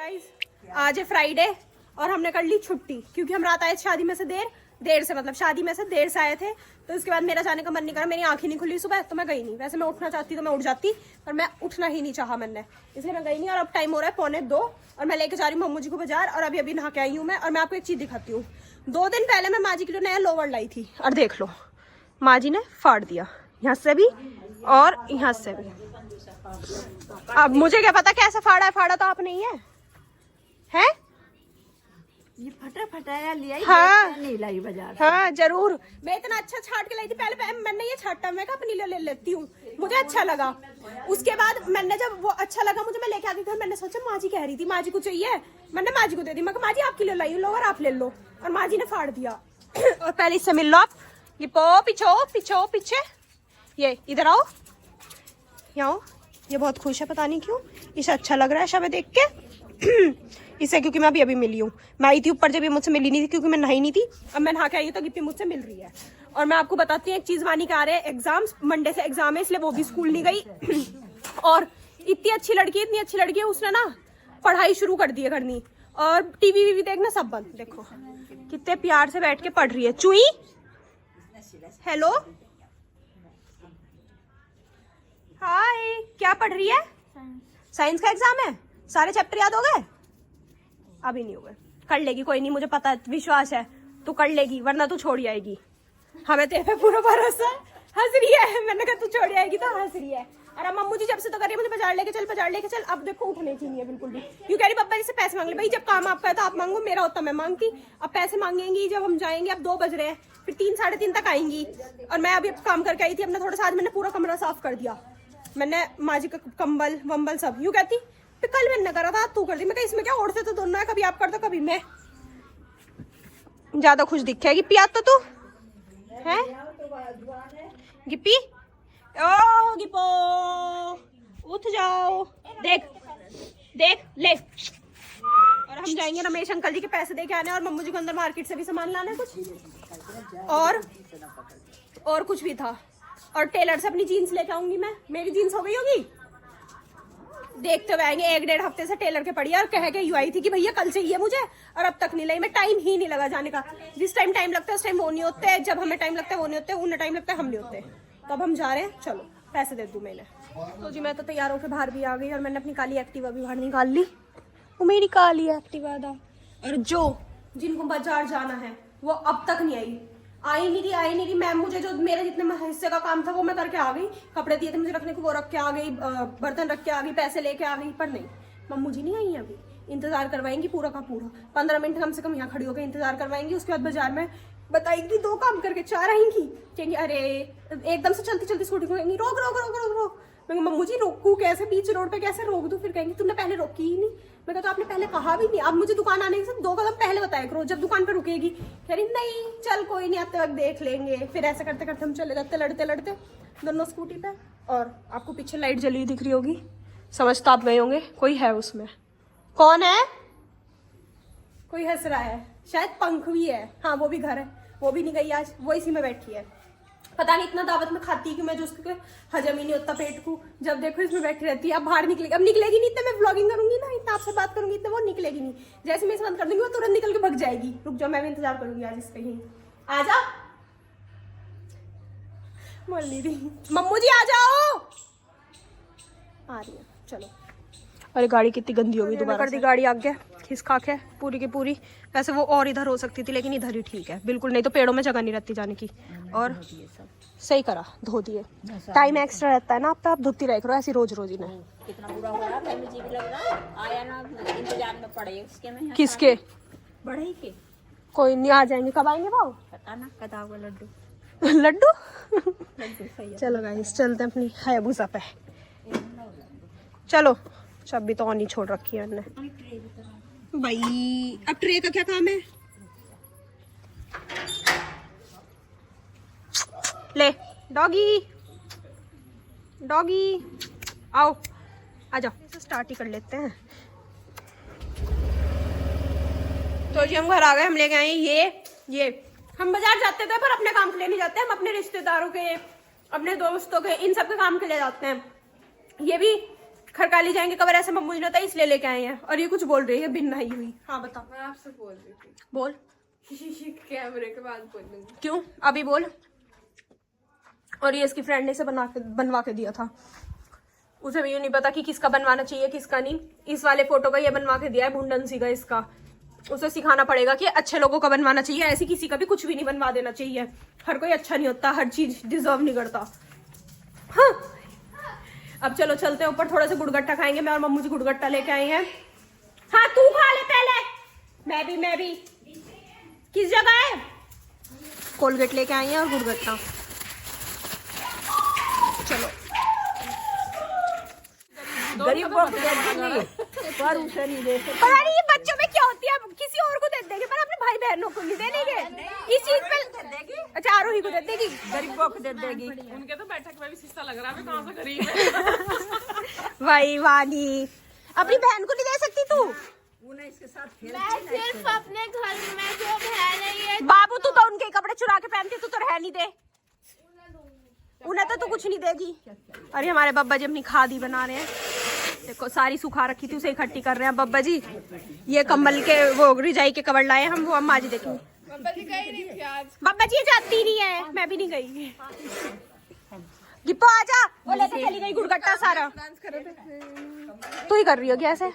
Guys, आज है Friday और हमने कर ली छुट्टी क्योंकि हम रात आए शादी में से देर से मतलब शादी में से देर से आए थे। तो उसके बाद मेरा जाने का मन नहीं करा, मेरी आंखें नहीं खुली सुबह, तो मैं गई नहीं। वैसे मैं उठना चाहती तो मैं उठ जाती, पर मैं उठना ही नहीं चाहा मैंने, इसलिए मैं गई नहीं। और अब टाइम हो रहा है 1:45 और मैं लेके जा रही हूँ मम्मू जी को बाजार। और अभी नहा के आई हूँ मैं। और मैं आपको एक चीज दिखाती हूँ। 2 दिन पहले मैं माँ जी के लिए नया लोवर लाई थी और देख लो माँ जी ने फाड़ दिया, यहाँ से भी और यहाँ से भी। अब मुझे क्या पता कैसे फाड़ा है, फाड़ा तो आप नहीं है, हैं? ये फटाया लिया ही। हाँ नहीं लाई बाजार। हाँ जरूर, मैं इतना अच्छा छाट के लाई थी। पहले मैंने ये छाटा, मैं अपनी ले लेती हूँ, मुझे अच्छा लगा। उसके बाद मैंने जब वो अच्छा लगा मुझे, मैं लेके आ गई घर। मैंने सोचा माँ जी कह रही थी माँ जी को चाहिए, मैंने माँ जी को दे दी। मैं कहा माँ जी आपके लिए लाई हूँ लोवर, आप ले लो। और माँ जी ने फाड़ दिया। और पहले इससे मिल लो आप। ये पीछे ये इधर आओ, यहाँ आओ। ये बहुत खुश है, पता नहीं क्यों, इसे अच्छा लग रहा है शबे देख के। इसे क्योंकि मैं अभी मिली हूँ। मैं आई थी ऊपर जब ये मुझसे मिली नहीं थी क्योंकि मैं नहाई नहीं थी। अब मैं नहा के आई हूँ तो गिप्पी मुझसे मिल रही है। और मैं आपको बताती हूँ एक चीज, वानी का आ रहे हैं एग्जाम्स, मंडे से एग्जाम है, इसलिए वो भी स्कूल नहीं गई। और इतनी अच्छी लड़की है, उसने ना पढ़ाई शुरू कर दी है करनी। और टीवी देखना सब बंद। देखो कितने प्यार से बैठ के पढ़ रही है। चुई हेलो हाय, क्या पढ़ रही है? साइंस का एग्जाम है, सारे चैप्टर याद हो गए? अभी नहीं हुए, कर लेगी, कोई नहीं, मुझे पता है, विश्वास है तू कर लेगी, वरना तू छोड़ आएगी। हमें तेरे पे पूरा भरोसा है। हंस रही है, मैंने कहा तू छोड़ आएगी तो हंस रही है। और अब अम्मू जी जब से तो कर रही है मुझे बाजार लेके चल। अब देखो उठने की नहीं है बिल्कुल भी। यूँ कह रही पापा जी से पैसे मांग ले। भाई जब काम आपका है तो आप मांगो, मेरा होता मैं मांगती। अब पैसे मांगेंगी जब हम जाएंगे। अब 2 बज रहे हैं, फिर 3 साढ़े 3 तक आएंगी। और मैं अभी काम करके आई थी अपना थोड़ा सा। आज मैंने पूरा कमरा साफ कर दिया, मैंने माँ जी का कंबल वंबल सब। यूँ कहती कल मैंने करा था, तू कर दी। मैं इसमें क्या, ओढ़ते तो दोनों है, कभी आप कर दो कभी मैं। ज्यादा खुश दिखेगी पिया तो तू है गिप्पी। ओ गिप्पो उठ जाओ, देख ले। और हम जाएंगे रमेश अंकल जी के पैसे दे के आने, और मम्मू जी को अंदर मार्केट से भी सामान लाना है कुछ, और कुछ भी था। और टेलर से अपनी जीन्स लेके आऊंगी मैं। मेरी जीन्स हो गई होगी, देखते हुए आएंगे। 1-1.5 हफ्ते से टेलर के पड़ी है और कह के यू आई थी कि भैया कल चाहिए मुझे, और अब तक नहीं लाई। मैं टाइम ही नहीं लगा जाने का। जिस टाइम लगता है उस टाइम वो नहीं होते, जब हमें टाइम लगता है वो नहीं होते, उन्हें टाइम लगता है हम नहीं होते। तो अब हम जा रहे हैं, चलो पैसे दे दूं मैंने। तो जी मैं तो तैयार होकर बाहर भी आ गई और मैंने अपनी काली एक्टिवा भी बाहर निकाल ली। वो मेरी काली एक्टिवा था। और जिनको बाजार जाना है वो अब तक नहीं आई नहीं रही। मैम मुझे जो मेरे जितने हिस्से का काम था वो मैं करके आ गई। कपड़े दिए थे मुझे रखने को, वो रख के आ गई, बर्तन रख के आ गई, पैसे लेके आ गई। पर नहीं, मम्मू जी नहीं आई है अभी। इंतजार करवाएंगी पूरा का पूरा 15 मिनट कम से कम यहाँ खड़ी होकर इंतजार करवाएंगी। उसके बाद बाजार में बताएंगी 2 काम करके 4 आएंगी। कहेंगी अरे एकदम से चलती स्कूटी को कहेंगी रोक। मैं मम्मू जी रोकू कैसे, बीच रोड पे कैसे रोक दूं? फिर कहेंगी तुमने पहले रोकी ही नहीं। मैं कहा तो आपने पहले कहा भी नहीं। अब मुझे दुकान आने से 2 कदम पहले बताया करो जब दुकान पे रुकेगी। कह रही नहीं चल कोई नहीं, आते वक्त देख लेंगे। फिर ऐसे करते करते हम चले जाते लड़ते दोनों स्कूटी पे। और आपको पीछे लाइट जली हुई दिख रही होगी, समझ तो आप गए होंगे कोई है उसमें। कौन है? कोई हंस रहा है, शायद पंख भी है। हाँ वो भी घर है, वो भी नहीं गई आज, वो इसी में बैठी है। पता नहीं इतना दावत में खाती है कि मैं जो उसके हजम ही नहीं होता पेट को। जब देखो इसमें बैठी रहती है। अब बाहर निकलेगी, अब निकलेगी नहीं। इतना मैं व्लॉगिंग करूंगी ना, इतना आपसे बात करूंगी, इतना वो निकलेगी नहीं। जैसे मैं इसे बंद कर दूंगी वो तुरंत निकल के भग जाएगी। रुक जाओ, मैं भी इंतजार करूंगी आज इसका ही। आ जा बोल नहीं रही, मम्मू जी आ जाओ। आ रही है, चलो। अरे गाड़ी कितनी गंदी होगी, दोबारा कर दी गाड़ी आगे खिसका के पूरी की पूरी। वैसे वो और इधर हो सकती थी, लेकिन इधर ही ठीक है बिल्कुल, नहीं तो पेड़ों में जगह नहीं रहती जाने की। और सही करा, धो दिए। टाइम एक्स्ट्रा रहता है ना, अब तो आप धोती रह करो ऐसी रोज ही ना। कितना बुरा हो रहा है, मुझे भी लग रहा आया ना, इंतजार में पड़े उसके में। किसके? बढ़े के कोई नहीं, आ जाएंगे। कब आएंगे वो? पता ना, कदा हुआ लड्डू लड्डू सही है। चलो गाइस चलते हैं अपनी हायाबुसा पे। चलो, चाबी तो ऑन ही छोड़ रखी है हमने भाई। अब ट्रे का क्या काम है? ले डॉगी आओ, आ जाओ। इसे स्टार्ट ही कर लेते हैं। तो जी हम घर आ गए। हम लेके आए ये हम बाजार जाते थे पर अपने काम के लिए नहीं जाते। हम अपने रिश्तेदारों के, अपने दोस्तों के, इन सब के काम के लिए जाते हैं। ये भी खरकाली जाएंगे कबर ऐसे मम्मू जी ने होता इसलिए लेके आए हैं। और ये कुछ बोल रही है बिन नहाई हुई। हाँ बता। मैं आपसे बोल रही थी। बोल। कैमरे के बाद बोलूंगी। क्यों अभी बोल। और ये इसकी फ्रेंड ने इसे बनवा के दिया था। उसे भी यूं नहीं पता कि किसका बनवाना चाहिए किसका नहीं। इस वाले फोटो का ये बनवा के दिया है भुंडन सी का इसका। उसे सिखाना पड़ेगा कि अच्छे लोगों का बनवाना चाहिए, ऐसी किसी का भी कुछ भी नहीं बनवा देना चाहिए। हर कोई अच्छा नहीं होता, हर चीज डिजर्व नहीं करता। हाँ अब चलो चलते हैं ऊपर, थोड़ा सा गुड़गट्टा खाएंगे। मैं और मम्मू जी गुड़गट्टा लेके आए हैं। हाँ तू खा ले पहले। मैं भी किस जगह है? कोलगेट लेके आई हैं और गुड़गट्टा। चलो गरीब को दे देंगे पर उसे नहीं दे सकते। पता नहीं ये बच्चों में क्या होती है, किसी और को दे देंगे पर अपने भाई बहनों को नहीं देंगे। इस चीज पे अच्छा आरोही को दे देगी, गरीबों को दे देगी। उनके तो बैठक में भी शीशा लग रहा है, कहाँ से गरीब है। वही वानी अपनी बहन को नहीं दे सकती तू। उन्हें इसके साथ मैं सिर्फ अपने घर में जो है नहीं है। बाबू तू तो उनके कपड़े चुरा के पहनती, तू तो रह नहीं दे। उन्हें तो तू कुछ नहीं देगी। अरे हमारे बब्बा जी अपनी खादी बना रहे हैं, देखो सारी सुखा रखी थी उसे इकट्ठी कर रहे हैं बब्बा जी। ये कम्बल के वो रिजाई के कवर लाए हम, वो अम्मा जी देखेंगे। बब्बा जी गई नहीं थी आज। बब्बा जी ये जाती नहीं है, मैं भी नहीं गई। गिप्पो आजा, वो लेके चली गई गुड़गट्टा सारा। डांस कर रहे थे। तू ही कर रही हो क्या ऐसे?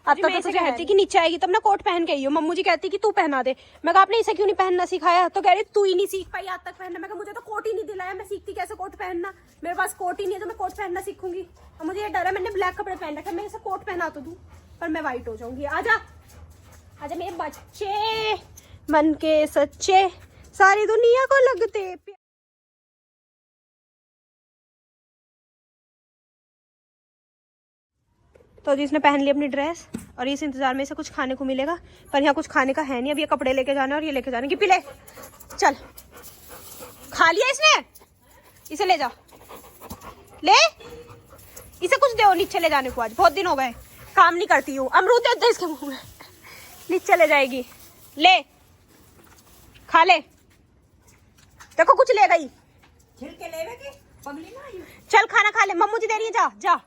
अब तक तो तुझे कहती कि नीचे आएगी तब ना कोट पहन के आई हो। मम्मू जी कहती कि तू पहना दे। मैं कहा आपने इसे क्यों नहीं पहनना सिखाया? तो कह रही तू ही नहीं सीख पाई आज तक पहनना। मैं कहा मुझे तो कोट ही नहीं दिलाया, मैं सीखती कैसे कोट पहनना? मेरे पास कोट ही नहीं है तो मैं कोट पहनना सीखूंगी। और मुझे ये डर है, मैंने ब्लैक कपड़े पहन रखे, मैं इसे कोट पहना तो दूं पर मैं व्हाइट हो जाऊंगी। आजा आजा मेरे बच्चे मन के सच्चे, सारी दुनिया को लगते। तो जिसने पहन ली अपनी ड्रेस और इस इंतजार में इसे कुछ खाने को मिलेगा, पर यहाँ कुछ खाने का है नहीं। अब ये कपड़े लेके जाना और ये लेके जाने की पिले। चल खा लिया इसने, इसे ले जा, ले इसे कुछ दो नीचे ले जाने को। आज बहुत दिन हो गए काम नहीं करती हूँ। अमरूद दे दे इसके मुंह में, नीचे ले जाएगी। ले खा ले, देखो कुछ ले गई। छिलके लेवे के पगली ना आई। चल खाना खा ले, मम्मू जी दे रही है, जा जा।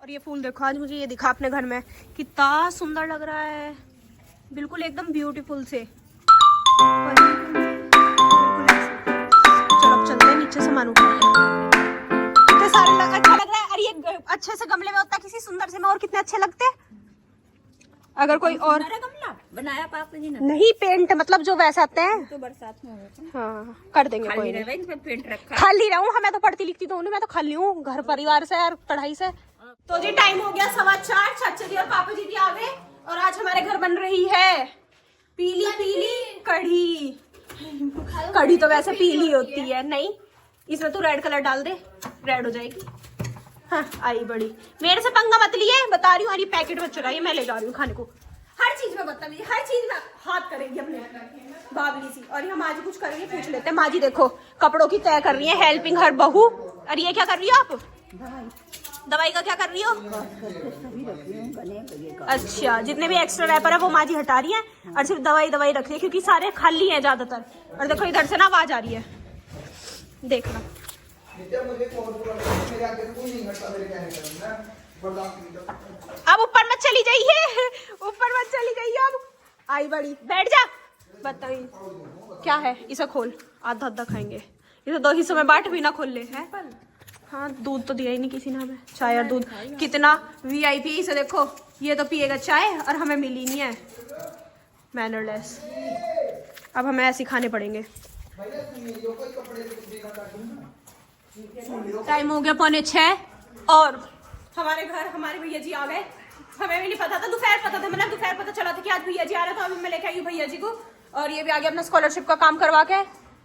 और ये फूल देखो, आज मुझे ये दिखा अपने घर में, कितना सुंदर लग रहा है, बिल्कुल एकदम ब्यूटीफुल से। चलो अब चलते हैं नीचे सामान उठाने। कितने सारे अच्छा लग रहा है। अरे ये अच्छे से गमले में होता किसी सुंदर से में और कितने अच्छे लगते हैं। अगर कोई और गमला बनाया पापा जी ने नहीं, पेंट मतलब जो वैसे आते हैं तो बरसात में होगा। हाँ कर देंगे, कोई नहीं। खाली रहे पेंट रखा। खाली रहूं, हाँ मैं तो पढ़ती लिखती तो हूँ, मैं तो खाली हूँ घर परिवार से और पढ़ाई से। तो जी टाइम हो गया 4:15, चाचा जी और पापा जी भी आ गए और आज हमारे घर बन रही है पीली पीली कढ़ी। कढ़ी तो वैसे पीली होती है, नहीं इसमें तो रेड कलर डाल दे, रेड हो जाएगी। हाँ आई बड़ी, मेरे से पंगा मत लिए, बता रही हूँ। अरे पैकेट में चुराइए, मैं ले जा रही हूँ खाने को। हर चीज में बदतमीजी, हर चीज में हाथ करेगी अपने बाबली सी। और हम आज कुछ करेंगे, पूछ लेते हैं। माँ जी देखो कपड़ों की तय कर रही है, हेल्पिंग हर बहू। अरे ये क्या कर रही हो आप? दवाई का क्या कर रही हो? अच्छा जितने भी एक्स्ट्रा रैपर है वो माँ जी हटा रही है और सिर्फ दवाई रख रही है, क्योंकि सारे खाली हैं ज्यादातर। और देखो इधर से ना आवाज आ रही है, देखना। अब ऊपर मत चली जाइए, ऊपर मत चली जाइए। अब आई बड़ी, बैठ जा। बताइए क्या है, इसे खोल, आधा आधा खाएंगे। इसे 2 हिस्सों में बांट, भी ना खोल ले है। हाँ दूध तो दिया ही नहीं किसी ने हमें, चाय और दूध। कितना VIP इसे देखो, ये तो पिएगा चाय और हमें मिली नहीं है, मैनरलेस। अब हमें ऐसे खाने पड़ेंगे। टाइम हो गया 5:45 और हमारे घर हमारे भैया जी आ गए। हमें भी नहीं पता था, दोपहर पता था, मतलब दोपहर पता चला था कि आज भैया जी आ रहे, तो अभी मैं लेके आई हूँ भैया जी को। और ये भी आ गया अपना स्कॉलरशिप का काम करवा के,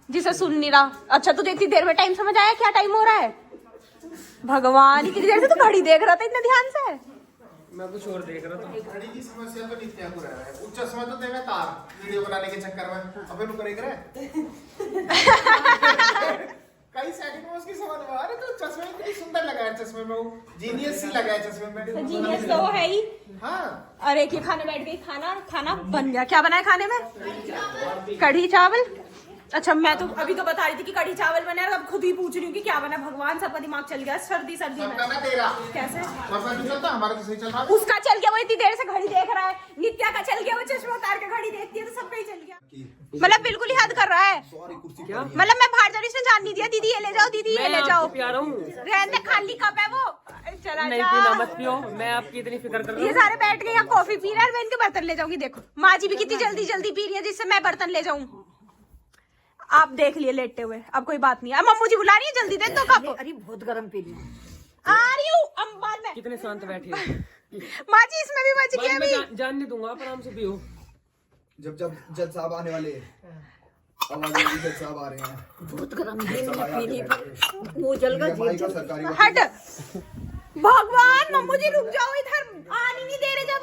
जिसे सुन नहीं रहा। अच्छा तुझे इतनी देर में टाइम समझ आया क्या टाइम हो रहा है? भगवान इतनी देर से तो घड़ी देख रहा था इतने ध्यान से। मैं कुछ और देख रहा था। घड़ी की समस्या तो नित्यापुर है। उस चश्मा तो देवे तार वीडियो बनाने के चक्कर में अबे नु करे कई सेकंड में उसकी समझ में आ रहा। तो चश्मे इतनी सुंदर लगा है, चश्मे में वो जीनियस सी लगा है चश्मे में। जीनियस तो वो है ही। हाँ अरे कि खाने बैठ गई, खाना बन गया। क्या बना है खाने में? कढ़ी चावल। अच्छा मैं तो अभी तो बता रही थी कि कढ़ी चावल बना है, अब खुद ही पूछ रही हूँ कि क्या बना। भगवान, सबका दिमाग चल गया सर्दी सर्दी में। सबका ना तेरा कैसे वर्षा क्यों चलता, हमारा तो सही चल रहा है। उसका चल गया, वो इतनी देर से घड़ी देख रहा है। नित्या का चल गया, वो चश्मा उतार के घड़ी देखती है, तो सबका ही चल गया। मतलब बिल्कुल ही हद कर रहा है। मतलब मैं बाहर जा रही, उसने जान नहीं दिया। दीदी ये ले जाओ, दीदी ये ले जाओ। रहने दे, खाली कप है वो, चला जा। मत पियो, मैं आपकी इतनी फिक्र कर रहा ये सारे बैठ के यहाँ कॉफी पी रहे हैं, मैं इनके बर्तन ले जाऊंगी। देखो माँ जी भी कितनी जल्दी जल्दी पी रही है, जिससे मैं बर्तन ले जाऊं। आप देख लिए लेटते हुए, अब कोई बात नहीं है। मम्मू जी बुला रही है, जल्दी दे दो कप। अरे बहुत गर्म पी रही आ रही हूँ अंबान में। कितने शांत बैठे हो। माँ जी इसमें भी बच गया अभी। जान नहीं दूंगा, आप आराम से पियो। जब जज साहब आने वाले, आवाज आ रही है, जज साहब आ रहे हैं। बहुत गर्म पीने पर मुंह जल गया। सरकारी हट भगवान, मम्मू जी रुक जाओ, इधर आने नहीं दे रहे। जब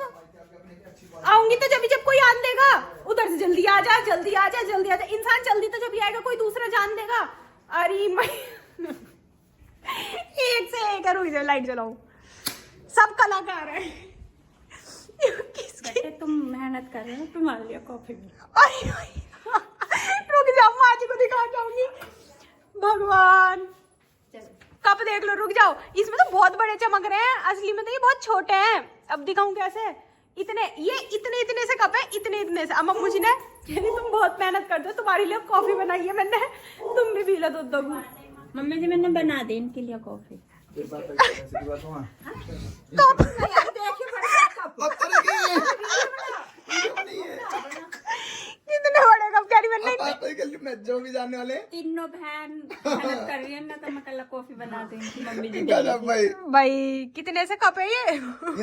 आऊंगी तो जब कोई आन देगा, उधर से जल्दी आ जा, जल्दी आ जा, जल्दी आ जा। इंसान जल्दी तो जब भी आएगा, कोई दूसरा जान देगा। अरे मैं एक से एक रुक जाओ, लाइट जलाओ। सब कलाकार है। बेटे तुम मेहनत कर रहे हो, तुम्हारे लिए कॉफी। अरे रुक जाओ, माँ जी को दिखा जाऊंगी। भगवान कप देख लो, रुक जाओ। इसमें तो बहुत बड़े चमक रहे हैं, असली में तो ये बहुत छोटे हैं। अब दिखाऊं कैसे? इतने इतने से कप है, इतने से। अब मुझे ना कहनी तुम बहुत मेहनत करते हो, तुम्हारे लिए कॉफी बनाई है मैंने, तुम भी पी लो दूध दो। मम्मी जी मैंने बना दी इनके लिए कॉफी। कितने बड़े कप कह रही मैंने। मैं जो भी जानने वाले तीनों बहन मेहनत कर रही है ना, तो मैं कल कॉफी बना दूंगी मम्मी जी। भाई भाई कितने से कप है ये?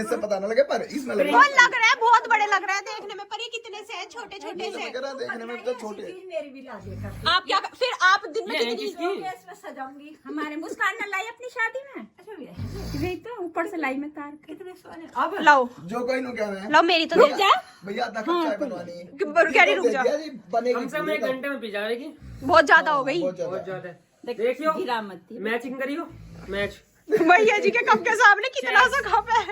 से पता ना लगे, पर इसमें लगे। बहुत लग रहा है, बहुत बड़े लग रहा है देखने में, पर ये कितने से है? छोटे छोटे से। देखने में तो छोटे। मेरी भी ला देगा। आप क्या फिर आप दिन में कितनी इसमें सजाऊंगी। हमारे मुस्कान ने लाई अपनी शादी में। यही तो ऊपर से लाई में तार कितने सोने। अब लाओ जो कोई नु कह रहे हैं। लाओ, मेरी तो दे जा। भैया आधा कप चाय बनवानी है। क्या नहीं, रुक जा। बनेगी कम से कम 1 घंटे में पी जाएगी। बहुत ज्यादा हो गई। बहुत ज्यादा। देखियो, गिरा मत दी। मैचिंग करियो, मैच। भैया जी के कप के सामने कितना सा कप है।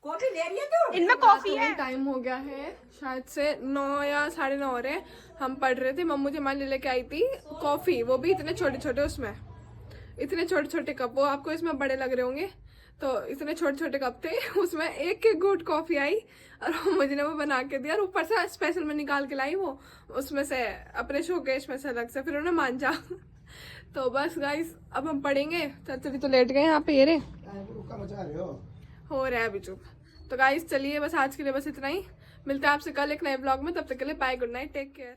कॉफी ले रही है तू? इनमें कॉफी है। टाइम हो गया है, शायद से 9 या 9:30 हो रहे हैं। हम पढ़ रहे थे, मम्मू जी हमारे लेके आई थी कॉफी, वो भी इतने छोटे छोटे, उसमें इतने छोटे छोटे कप। वो आपको इसमें बड़े लग रहे होंगे, तो इतने छोटे छोटे कप थे, उसमें एक घूंट कॉफी आई और मुझे ने वो बना के दिया। और ऊपर से स्पेशल में निकाल के लाई वो, उसमें से अपने शोकेश में से अलग से, फिर उन्हें मांझा। तो बस गाइस अब हम पढ़ेंगे। चली तो लेट गए यहाँ पे, ये रे हो रहा है अभी चुप। तो गाइस चलिए, बस आज के लिए बस इतना ही। मिलते हैं आपसे कल एक नए ब्लॉग में, तब तक के लिए bye, good night, take care.